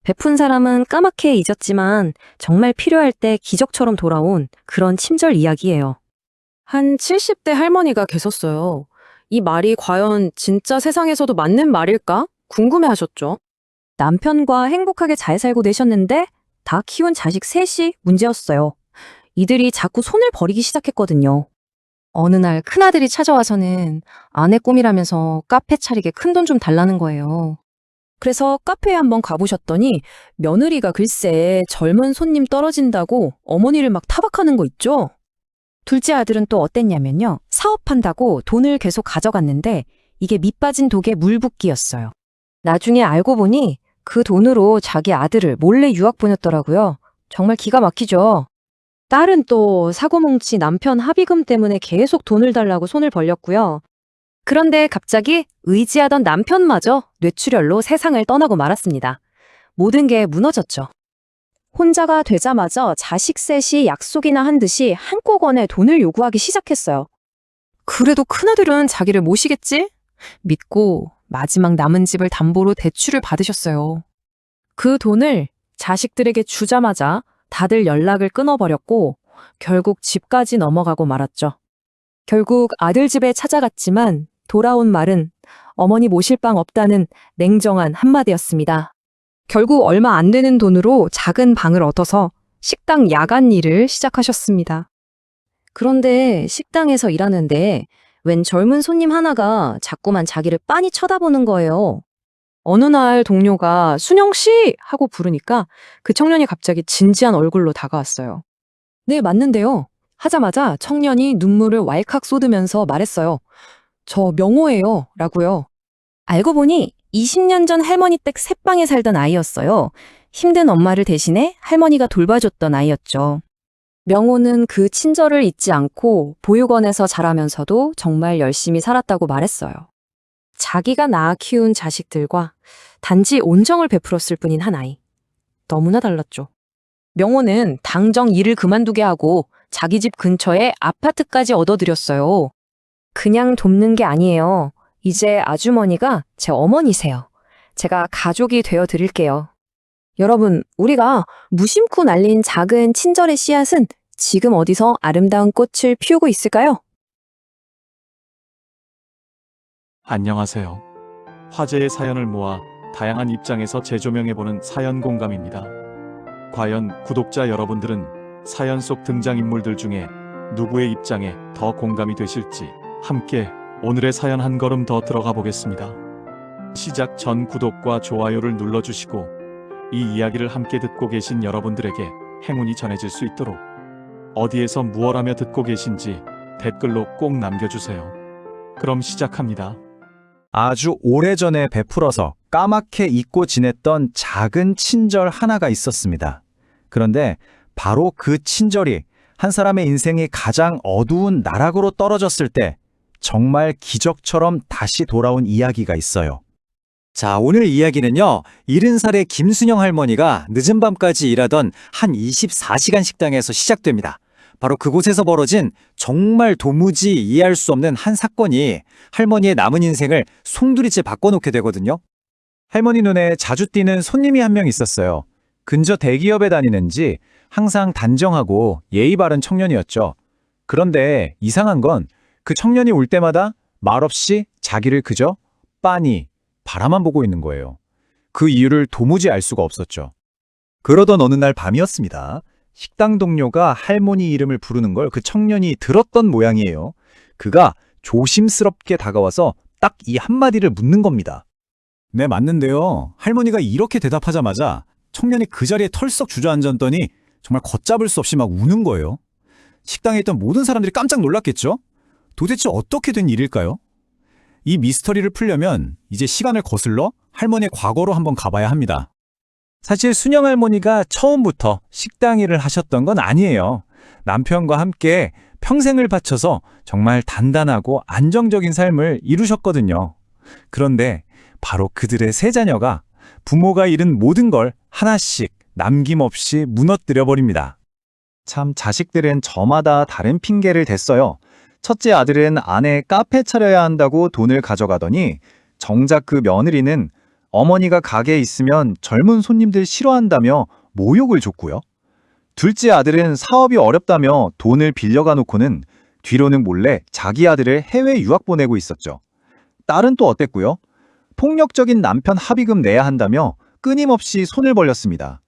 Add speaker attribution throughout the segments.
Speaker 1: 베푼 사람은 까맣게 잊었지만 정말 필요할 때 기적처럼 돌아온 그런 친절 이야기예요.
Speaker 2: 한 70대 할머니가 계셨어요. 이 말이 과연 진짜 세상에서도 맞는 말일까? 궁금해 하셨죠.
Speaker 1: 남편과 행복하게 잘 살고 내셨는데 다 키운 자식 셋이 문제였어요. 이들이 자꾸 손을 버리기 시작했거든요. 어느 날 큰아들이 찾아와서는 아내 꿈이라면서 카페 차리게 큰돈 좀 달라는 거예요. 그래서 카페에 한번 가보셨더니 며느리가 글쎄 젊은 손님 떨어진다고 어머니를 막 타박하는 거 있죠? 둘째 아들은 또 어땠냐면요. 사업한다고 돈을 계속 가져갔는데 이게 밑빠진 독에 물 붓기였어요. 나중에 알고 보니 그 돈으로 자기 아들을 몰래 유학 보냈더라고요. 정말 기가 막히죠. 딸은 또 사고뭉치 남편 합의금 때문에 계속 돈을 달라고 손을 벌렸고요. 그런데 갑자기 의지하던 남편마저 뇌출혈로 세상을 떠나고 말았습니다. 모든 게 무너졌죠. 혼자가 되자마자 자식 셋이 약속이나 한 듯이 한꺼번에 돈을 요구하기 시작했어요. 그래도 큰아들은 자기를 모시겠지? 믿고 마지막 남은 집을 담보로 대출을 받으셨어요. 그 돈을 자식들에게 주자마자 다들 연락을 끊어버렸고 결국 집까지 넘어가고 말았죠. 결국 아들 집에 찾아갔지만 돌아온 말은 어머니 모실 방 없다는 냉정한 한마디였습니다. 결국 얼마 안 되는 돈으로 작은 방을 얻어서 식당 야간 일을 시작하셨습니다. 그런데 식당에서 일하는데 웬 젊은 손님 하나가 자꾸만 자기를 빤히 쳐다보는 거예요. 어느 날 동료가 순영 씨! 하고 부르니까 그 청년이 갑자기 진지한 얼굴로 다가왔어요. 네, 맞는데요. 하자마자 청년이 눈물을 왈칵 쏟으면서 말했어요. 저 명호예요. 라고요. 알고 보니 20년 전 할머니 댁 새방에 살던 아이였어요. 힘든 엄마를 대신해 할머니가 돌봐줬던 아이였죠. 명호는 그 친절을 잊지 않고 보육원에서 자라면서도 정말 열심히 살았다고 말했어요. 자기가 낳아 키운 자식들과 단지 온정을 베풀었을 뿐인 한 아이. 너무나 달랐죠. 명호는 당정 일을 그만두게 하고 자기 집 근처에 아파트까지 얻어들였어요. 그냥 돕는 게 아니에요. 이제 아주머니가 제 어머니세요. 제가 가족이 되어 드릴게요. 여러분, 우리가 무심코 날린 작은 친절의 씨앗은 지금 어디서 아름다운 꽃을 피우고 있을까요?
Speaker 3: 안녕하세요. 화제의 사연을 모아 다양한 입장에서 재조명해보는 사연 공감입니다. 과연 구독자 여러분들은 사연 속 등장인물들 중에 누구의 입장에 더 공감이 되실지 함께 오늘의 사연 한 걸음 더 들어가 보겠습니다. 시작 전 구독과 좋아요를 눌러주시고 이 이야기를 함께 듣고 계신 여러분들에게 행운이 전해질 수 있도록 어디에서 무엇하며 듣고 계신지 댓글로 꼭 남겨주세요. 그럼 시작합니다.
Speaker 4: 아주 오래전에 베풀어서 까맣게 잊고 지냈던 작은 친절 하나가 있었습니다. 그런데 바로 그 친절이 한 사람의 인생이 가장 어두운 나락으로 떨어졌을 때 정말 기적처럼 다시 돌아온 이야기가 있어요.
Speaker 5: 자, 오늘 이야기는요, 70살의 김순영 할머니가 늦은 밤까지 일하던 한 24시간 식당에서 시작됩니다. 바로 그곳에서 벌어진 정말 도무지 이해할 수 없는 한 사건이 할머니의 남은 인생을 송두리째 바꿔놓게 되거든요.
Speaker 4: 할머니 눈에 자주 띄는 손님이 한 명 있었어요. 근저 대기업에 다니는지 항상 단정하고 예의 바른 청년이었죠. 그런데 이상한 건 그 청년이 올 때마다 말없이 자기를 그저 빤히 바라만 보고 있는 거예요. 그 이유를 도무지 알 수가 없었죠. 그러던 어느 날 밤이었습니다. 식당 동료가 할머니 이름을 부르는 걸 그 청년이 들었던 모양이에요. 그가 조심스럽게 다가와서 딱 이 한마디를 묻는 겁니다. 네, 맞는데요. 할머니가 이렇게 대답하자마자 청년이 그 자리에 털썩 주저앉았더니 정말 걷잡을 수 없이 막 우는 거예요. 식당에 있던 모든 사람들이 깜짝 놀랐겠죠? 도대체 어떻게 된 일일까요? 이 미스터리를 풀려면 이제 시간을 거슬러 할머니의 과거로 한번 가봐야 합니다. 사실 순영 할머니가 처음부터 식당 일을 하셨던 건 아니에요. 남편과 함께 평생을 바쳐서 정말 단단하고 안정적인 삶을 이루셨거든요. 그런데 바로 그들의 세 자녀가 부모가 잃은 모든 걸 하나씩 남김없이 무너뜨려 버립니다. 참 자식들은 저마다 다른 핑계를 댔어요. 첫째 아들은 아내 카페 차려야 한다고 돈을 가져가더니 정작 그 며느리는 어머니가 가게에 있으면 젊은 손님들 싫어한다며 모욕을 줬고요. 둘째 아들은 사업이 어렵다며 돈을 빌려가 놓고는 뒤로는 몰래 자기 아들을 해외 유학 보내고 있었죠. 딸은 또 어땠고요? 폭력적인 남편 합의금 내야 한다며 끊임없이 손을 벌렸습니다.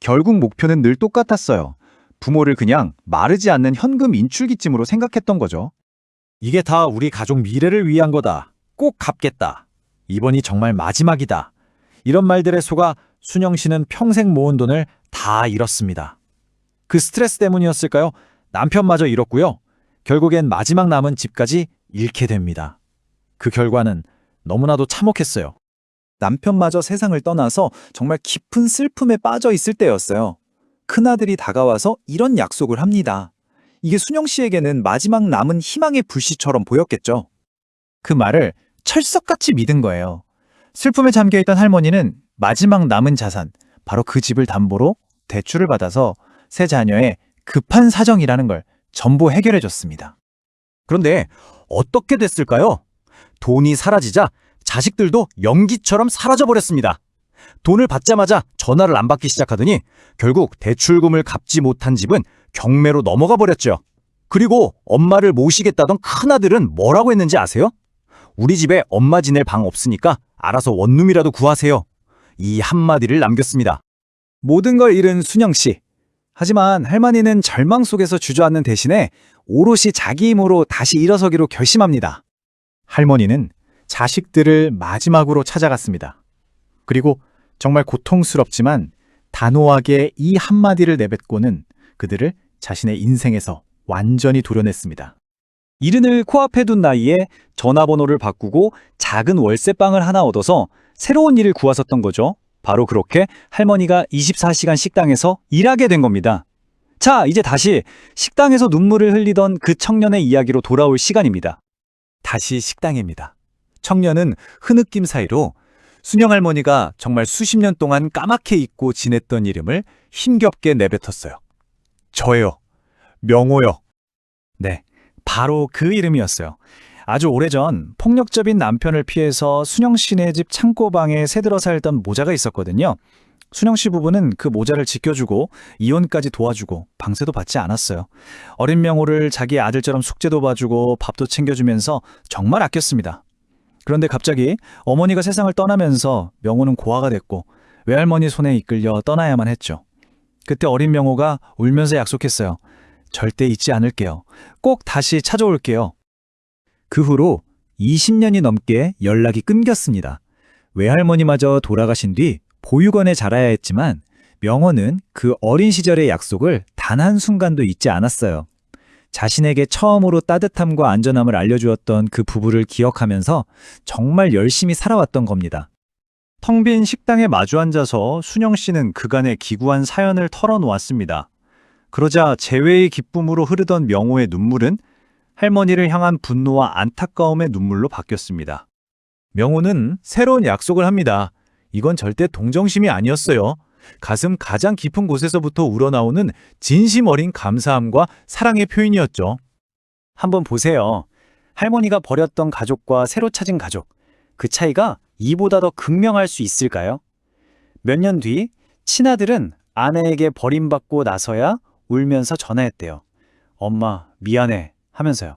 Speaker 4: 결국 목표는 늘 똑같았어요. 부모를 그냥 마르지 않는 현금 인출기쯤으로 생각했던 거죠.
Speaker 5: 이게 다 우리 가족 미래를 위한 거다. 꼭 갚겠다. 이번이 정말 마지막이다. 이런 말들에 속아 순영 씨는 평생 모은 돈을 다 잃었습니다. 그 스트레스 때문이었을까요? 남편마저 잃었고요. 결국엔 마지막 남은 집까지 잃게 됩니다. 그 결과는 너무나도 참혹했어요.
Speaker 4: 남편마저 세상을 떠나서 정말 깊은 슬픔에 빠져 있을 때였어요. 큰아들이 다가와서 이런 약속을 합니다. 이게 순영 씨에게는 마지막 남은 희망의 불씨처럼 보였겠죠. 그 말을 철석같이 믿은 거예요. 슬픔에 잠겨있던 할머니는 마지막 남은 자산, 바로 그 집을 담보로 대출을 받아서 세 자녀의 급한 사정이라는 걸 전부 해결해 줬습니다.
Speaker 5: 그런데 어떻게 됐을까요? 돈이 사라지자 자식들도 연기처럼 사라져버렸습니다. 돈을 받자마자 전화를 안 받기 시작하더니 결국 대출금을 갚지 못한 집은 경매로 넘어가 버렸죠. 그리고 엄마를 모시겠다던 큰아들은 뭐라고 했는지 아세요? 우리 집에 엄마 지낼 방 없으니까 알아서 원룸이라도 구하세요. 이 한마디를 남겼습니다.
Speaker 4: 모든 걸 잃은 순영 씨. 하지만 할머니는 절망 속에서 주저앉는 대신에 오롯이 자기 힘으로 다시 일어서기로 결심합니다. 할머니는 자식들을 마지막으로 찾아갔습니다. 그리고 정말 고통스럽지만 단호하게 이 한마디를 내뱉고는 그들을 자신의 인생에서 완전히 도려냈습니다. 이른을 코앞에 둔 나이에 전화번호를 바꾸고 작은 월세방을 하나 얻어서 새로운 일을 구하셨던 거죠. 바로 그렇게 할머니가 24시간 식당에서 일하게 된 겁니다. 자, 이제 다시 식당에서 눈물을 흘리던 그 청년의 이야기로 돌아올 시간입니다. 다시 식당입니다. 청년은 흐느낌 사이로 순영 할머니가 정말 수십 년 동안 까맣게 잊고 지냈던 이름을 힘겹게 내뱉었어요. 저예요. 명호요. 네, 바로 그 이름이었어요. 아주 오래전 폭력적인 남편을 피해서 순영 씨네 집 창고방에 새들어 살던 모자가 있었거든요. 순영 씨 부부는 그 모자를 지켜주고 이혼까지 도와주고 방세도 받지 않았어요. 어린 명호를 자기 아들처럼 숙제도 봐주고 밥도 챙겨주면서 정말 아꼈습니다. 그런데 갑자기 어머니가 세상을 떠나면서 명호는 고아가 됐고 외할머니 손에 이끌려 떠나야만 했죠. 그때 어린 명호가 울면서 약속했어요. 절대 잊지 않을게요. 꼭 다시 찾아올게요. 그 후로 20년이 넘게 연락이 끊겼습니다. 외할머니마저 돌아가신 뒤 보육원에 자라야 했지만 명호는 그 어린 시절의 약속을 단 한순간도 잊지 않았어요. 자신에게 처음으로 따뜻함과 안전함을 알려주었던 그 부부를 기억하면서 정말 열심히 살아왔던 겁니다. 텅 빈 식당에 마주 앉아서 순영 씨는 그간의 기구한 사연을 털어놓았습니다. 그러자 재회의 기쁨으로 흐르던 명호의 눈물은 할머니를 향한 분노와 안타까움의 눈물로 바뀌었습니다. 명호는 새로운 약속을 합니다. 이건 절대 동정심이 아니었어요. 가슴 가장 깊은 곳에서부터 우러나오는 진심 어린 감사함과 사랑의 표현이었죠. 한번 보세요. 할머니가 버렸던 가족과 새로 찾은 가족. 그 차이가 이보다 더 극명할 수 있을까요? 몇 년 뒤 친아들은 아내에게 버림받고 나서야 울면서 전화했대요. 엄마, 미안해 하면서요.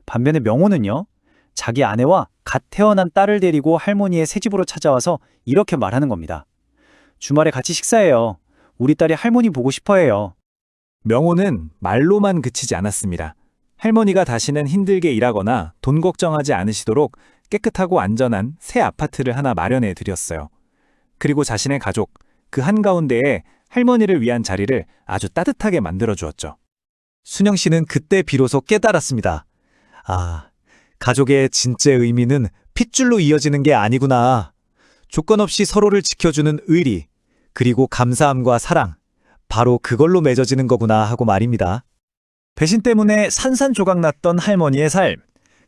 Speaker 4: 반면에 명호는요. 자기 아내와 갓 태어난 딸을 데리고 할머니의 새 집으로 찾아와서 이렇게 말하는 겁니다. 주말에 같이 식사해요. 우리 딸이 할머니 보고 싶어해요. 명호는 말로만 그치지 않았습니다. 할머니가 다시는 힘들게 일하거나 돈 걱정하지 않으시도록 깨끗하고 안전한 새 아파트를 하나 마련해 드렸어요. 그리고 자신의 가족, 그 한가운데에 할머니를 위한 자리를 아주 따뜻하게 만들어 주었죠. 순영 씨는 그때 비로소 깨달았습니다. 아, 가족의 진짜 의미는 핏줄로 이어지는 게 아니구나. 조건 없이 서로를 지켜주는 의리, 그리고 감사함과 사랑, 바로 그걸로 맺어지는 거구나 하고 말입니다. 배신 때문에 산산조각 났던 할머니의 삶.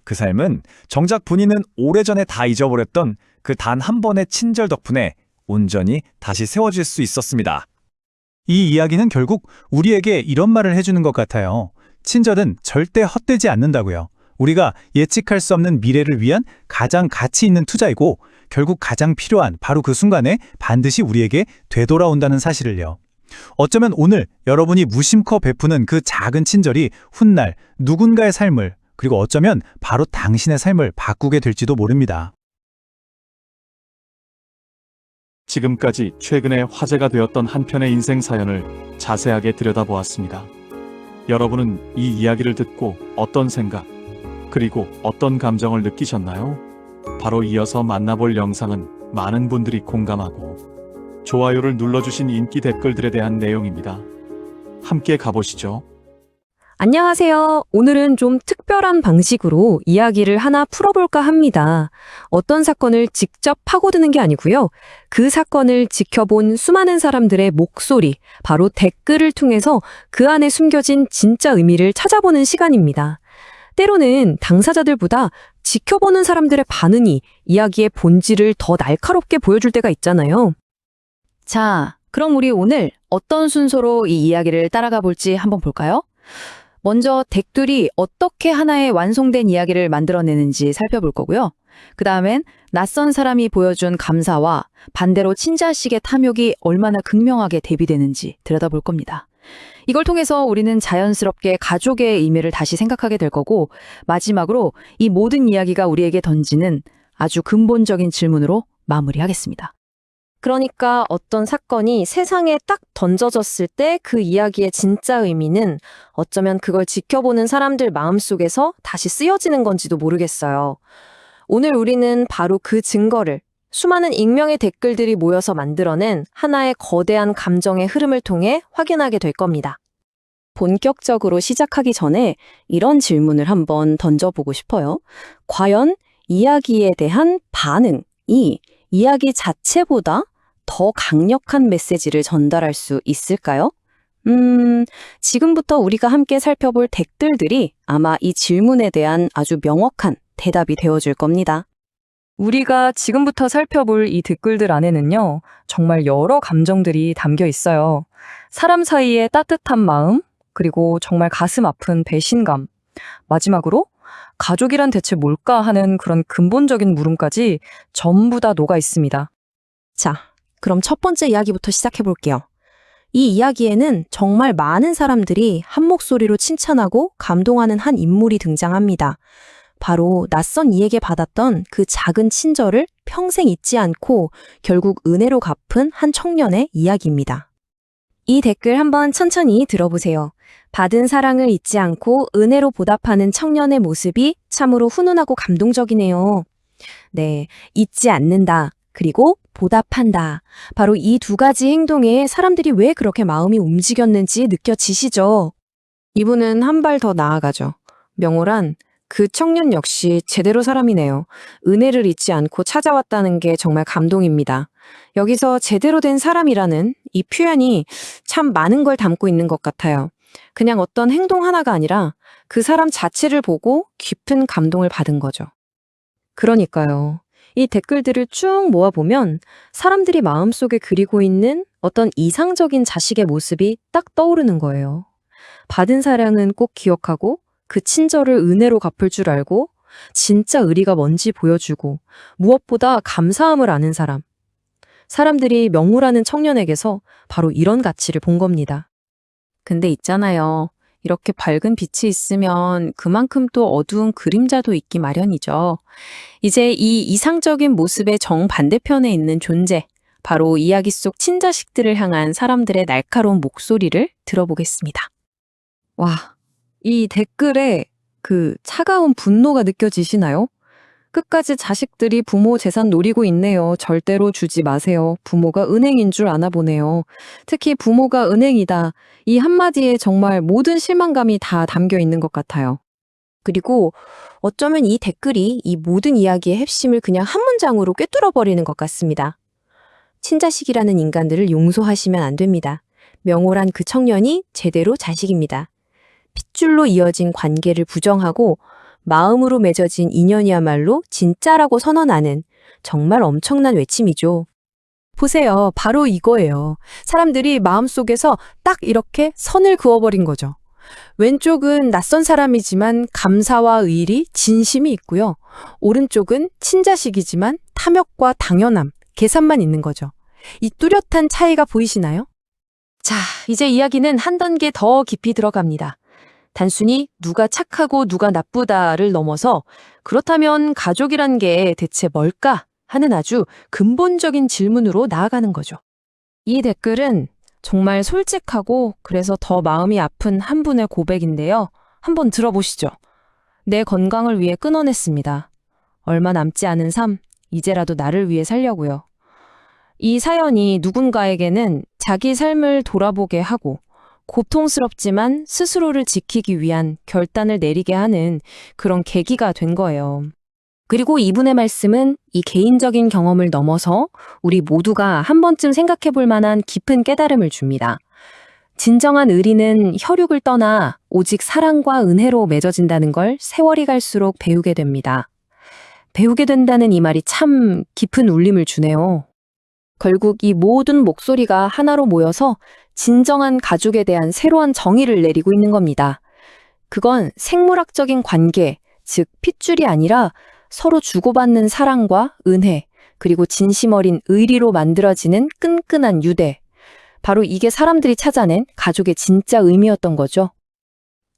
Speaker 4: 그 삶은 정작 본인은 오래전에 다 잊어버렸던 그 단 한 번의 친절 덕분에 온전히 다시 세워질 수 있었습니다. 이 이야기는 결국 우리에게 이런 말을 해주는 것 같아요. 친절은 절대 헛되지 않는다고요. 우리가 예측할 수 없는 미래를 위한 가장 가치 있는 투자이고 결국 가장 필요한 바로 그 순간에 반드시 우리에게 되돌아온다는 사실을요. 어쩌면 오늘 여러분이 무심코 베푸는 그 작은 친절이 훗날 누군가의 삶을, 그리고 어쩌면 바로 당신의 삶을 바꾸게 될지도 모릅니다.
Speaker 3: 지금까지 최근에 화제가 되었던 한 편의 인생 사연을 자세하게 들여다보았습니다. 여러분은 이 이야기를 듣고 어떤 생각, 그리고 어떤 감정을 느끼셨나요? 바로 이어서 만나볼 영상은 많은 분들이 공감하고 좋아요를 눌러주신 인기 댓글들에 대한 내용입니다. 함께 가보시죠.
Speaker 2: 안녕하세요. 오늘은 좀 특별한 방식으로 이야기를 하나 풀어볼까 합니다. 어떤 사건을 직접 파고드는 게 아니고요. 그 사건을 지켜본 수많은 사람들의 목소리, 바로 댓글을 통해서 그 안에 숨겨진 진짜 의미를 찾아보는 시간입니다. 때로는 당사자들보다 지켜보는 사람들의 반응이 이야기의 본질을 더 날카롭게 보여줄 때가 있잖아요.
Speaker 1: 자, 그럼 우리 오늘 어떤 순서로 이 이야기를 따라가 볼지 한번 볼까요? 먼저 댓글이 어떻게 하나의 완성된 이야기를 만들어내는지 살펴볼 거고요. 그 다음엔 낯선 사람이 보여준 감사와 반대로 친자식의 탐욕이 얼마나 극명하게 대비되는지 들여다볼 겁니다. 이걸 통해서 우리는 자연스럽게 가족의 의미를 다시 생각하게 될 거고, 마지막으로 이 모든 이야기가 우리에게 던지는 아주 근본적인 질문으로 마무리하겠습니다.
Speaker 2: 그러니까 어떤 사건이 세상에 딱 던져졌을 때 그 이야기의 진짜 의미는 어쩌면 그걸 지켜보는 사람들 마음속에서 다시 쓰여지는 건지도 모르겠어요. 오늘 우리는 바로 그 증거를 수많은 익명의 댓글들이 모여서 만들어낸 하나의 거대한 감정의 흐름을 통해 확인하게 될 겁니다.
Speaker 1: 본격적으로 시작하기 전에 이런 질문을 한번 던져보고 싶어요. 과연 이야기에 대한 반응이 이야기 자체보다 더 강력한 메시지를 전달할 수 있을까요? 지금부터 우리가 함께 살펴볼 댓글들이 아마 이 질문에 대한 아주 명확한 대답이 되어줄 겁니다.
Speaker 2: 우리가 지금부터 살펴볼 이 댓글들 안에는요, 정말 여러 감정들이 담겨 있어요. 사람 사이의 따뜻한 마음, 그리고 정말 가슴 아픈 배신감, 마지막으로 가족이란 대체 뭘까 하는 그런 근본적인 물음까지 전부 다 녹아 있습니다.
Speaker 6: 자, 그럼 첫 번째 이야기부터 시작해 볼게요. 이 이야기에는 정말 많은 사람들이 한 목소리로 칭찬하고 감동하는 한 인물이 등장합니다. 바로 낯선 이에게 받았던 그 작은 친절을 평생 잊지 않고 결국 은혜로 갚은 한 청년의 이야기입니다. 이 댓글 한번 천천히 들어보세요. 받은 사랑을 잊지 않고 은혜로 보답하는 청년의 모습이 참으로 훈훈하고 감동적이네요. 네, 잊지 않는다. 그리고 보답한다. 바로 이 두 가지 행동에 사람들이 왜 그렇게 마음이 움직였는지 느껴지시죠?
Speaker 2: 이분은 한 발 더 나아가죠. 명호란 그 청년 역시 제대로 사람이네요. 은혜를 잊지 않고 찾아왔다는 게 정말 감동입니다. 여기서 제대로 된 사람이라는 이 표현이 참 많은 걸 담고 있는 것 같아요. 그냥 어떤 행동 하나가 아니라 그 사람 자체를 보고 깊은 감동을 받은 거죠. 그러니까요. 이 댓글들을 쭉 모아보면 사람들이 마음속에 그리고 있는 어떤 이상적인 자식의 모습이 딱 떠오르는 거예요. 받은 사랑은 꼭 기억하고 그 친절을 은혜로 갚을 줄 알고 진짜 의리가 뭔지 보여주고 무엇보다 감사함을 아는 사람. 사람들이 명호라는 청년에게서 바로 이런 가치를 본 겁니다.
Speaker 1: 근데 있잖아요. 이렇게 밝은 빛이 있으면 그만큼 또 어두운 그림자도 있기 마련이죠. 이제 이 이상적인 모습의 정반대편에 있는 존재, 바로 이야기 속 친자식들을 향한 사람들의 날카로운 목소리를 들어보겠습니다.
Speaker 2: 와, 이 댓글에 그 차가운 분노가 느껴지시나요? 끝까지 자식들이 부모 재산 노리고 있네요. 절대로 주지 마세요. 부모가 은행인 줄 아나 보네요. 특히 부모가 은행이다. 이 한마디에 정말 모든 실망감이 다 담겨 있는 것 같아요.
Speaker 6: 그리고 어쩌면 이 댓글이 이 모든 이야기의 핵심을 그냥 한 문장으로 꿰뚫어버리는 것 같습니다. 친자식이라는 인간들을 용서하시면 안 됩니다. 명호란 그 청년이 제대로 자식입니다. 핏줄로 이어진 관계를 부정하고 마음으로 맺어진 인연이야말로 진짜라고 선언하는 정말 엄청난 외침이죠.
Speaker 2: 보세요. 바로 이거예요. 사람들이 마음속에서 딱 이렇게 선을 그어버린 거죠. 왼쪽은 낯선 사람이지만 감사와 의리, 진심이 있고요. 오른쪽은 친자식이지만
Speaker 6: 탐욕과 당연함, 계산만 있는 거죠. 이 뚜렷한 차이가 보이시나요?
Speaker 1: 자, 이제 이야기는 한 단계 더 깊이 들어갑니다. 단순히 누가 착하고 누가 나쁘다를 넘어서 그렇다면 가족이란 게 대체 뭘까 하는 아주 근본적인 질문으로 나아가는 거죠.
Speaker 6: 이 댓글은 정말 솔직하고 그래서 더 마음이 아픈 한 분의 고백인데요. 한번 들어보시죠. 내 건강을 위해 끊어냈습니다. 얼마 남지 않은 삶, 이제라도 나를 위해 살려고요. 이 사연이 누군가에게는 자기 삶을 돌아보게 하고 고통스럽지만 스스로를 지키기 위한 결단을 내리게 하는 그런 계기가 된 거예요.
Speaker 1: 그리고 이분의 말씀은 이 개인적인 경험을 넘어서 우리 모두가 한 번쯤 생각해 볼 만한 깊은 깨달음을 줍니다. 진정한 의리는 혈육을 떠나 오직 사랑과 은혜로 맺어진다는 걸 세월이 갈수록 배우게 됩니다. 배우게 된다는 이 말이 참 깊은 울림을 주네요. 결국 이 모든 목소리가 하나로 모여서 진정한 가족에 대한 새로운 정의를 내리고 있는 겁니다. 그건 생물학적인 관계, 즉 핏줄이 아니라 서로 주고받는 사랑과 은혜, 그리고 진심 어린 의리로 만들어지는 끈끈한 유대. 바로 이게 사람들이 찾아낸 가족의 진짜 의미였던 거죠.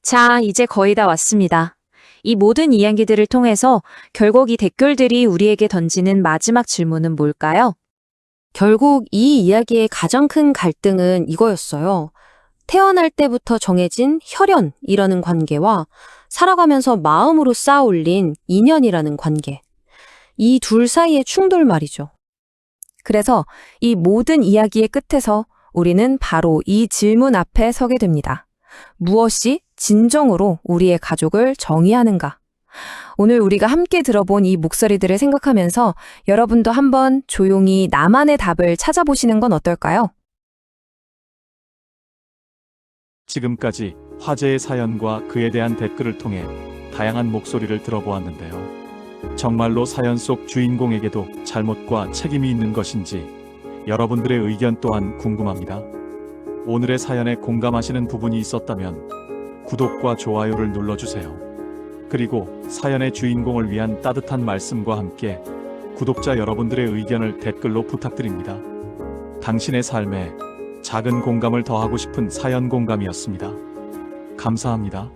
Speaker 1: 자, 이제 거의 다 왔습니다. 이 모든 이야기들을 통해서 결국 이 댓글들이 우리에게 던지는 마지막 질문은 뭘까요? 결국 이 이야기의 가장 큰 갈등은 이거였어요. 태어날 때부터 정해진 혈연이라는 관계와 살아가면서 마음으로 쌓아 올린 인연이라는 관계. 이 둘 사이의 충돌 말이죠. 그래서 이 모든 이야기의 끝에서 우리는 바로 이 질문 앞에 서게 됩니다. 무엇이 진정으로 우리의 가족을 정의하는가? 오늘 우리가 함께 들어본 이 목소리들을 생각하면서 여러분도 한번 조용히 나만의 답을 찾아보시는 건 어떨까요?
Speaker 3: 지금까지 화제의 사연과 그에 대한 댓글을 통해 다양한 목소리를 들어보았는데요. 정말로 사연 속 주인공에게도 잘못과 책임이 있는 것인지 여러분들의 의견 또한 궁금합니다. 오늘의 사연에 공감하시는 부분이 있었다면 구독과 좋아요를 눌러주세요. 그리고 사연의 주인공을 위한 따뜻한 말씀과 함께 구독자 여러분들의 의견을 댓글로 부탁드립니다. 당신의 삶에 작은 공감을 더하고 싶은 사연 공감이었습니다. 감사합니다.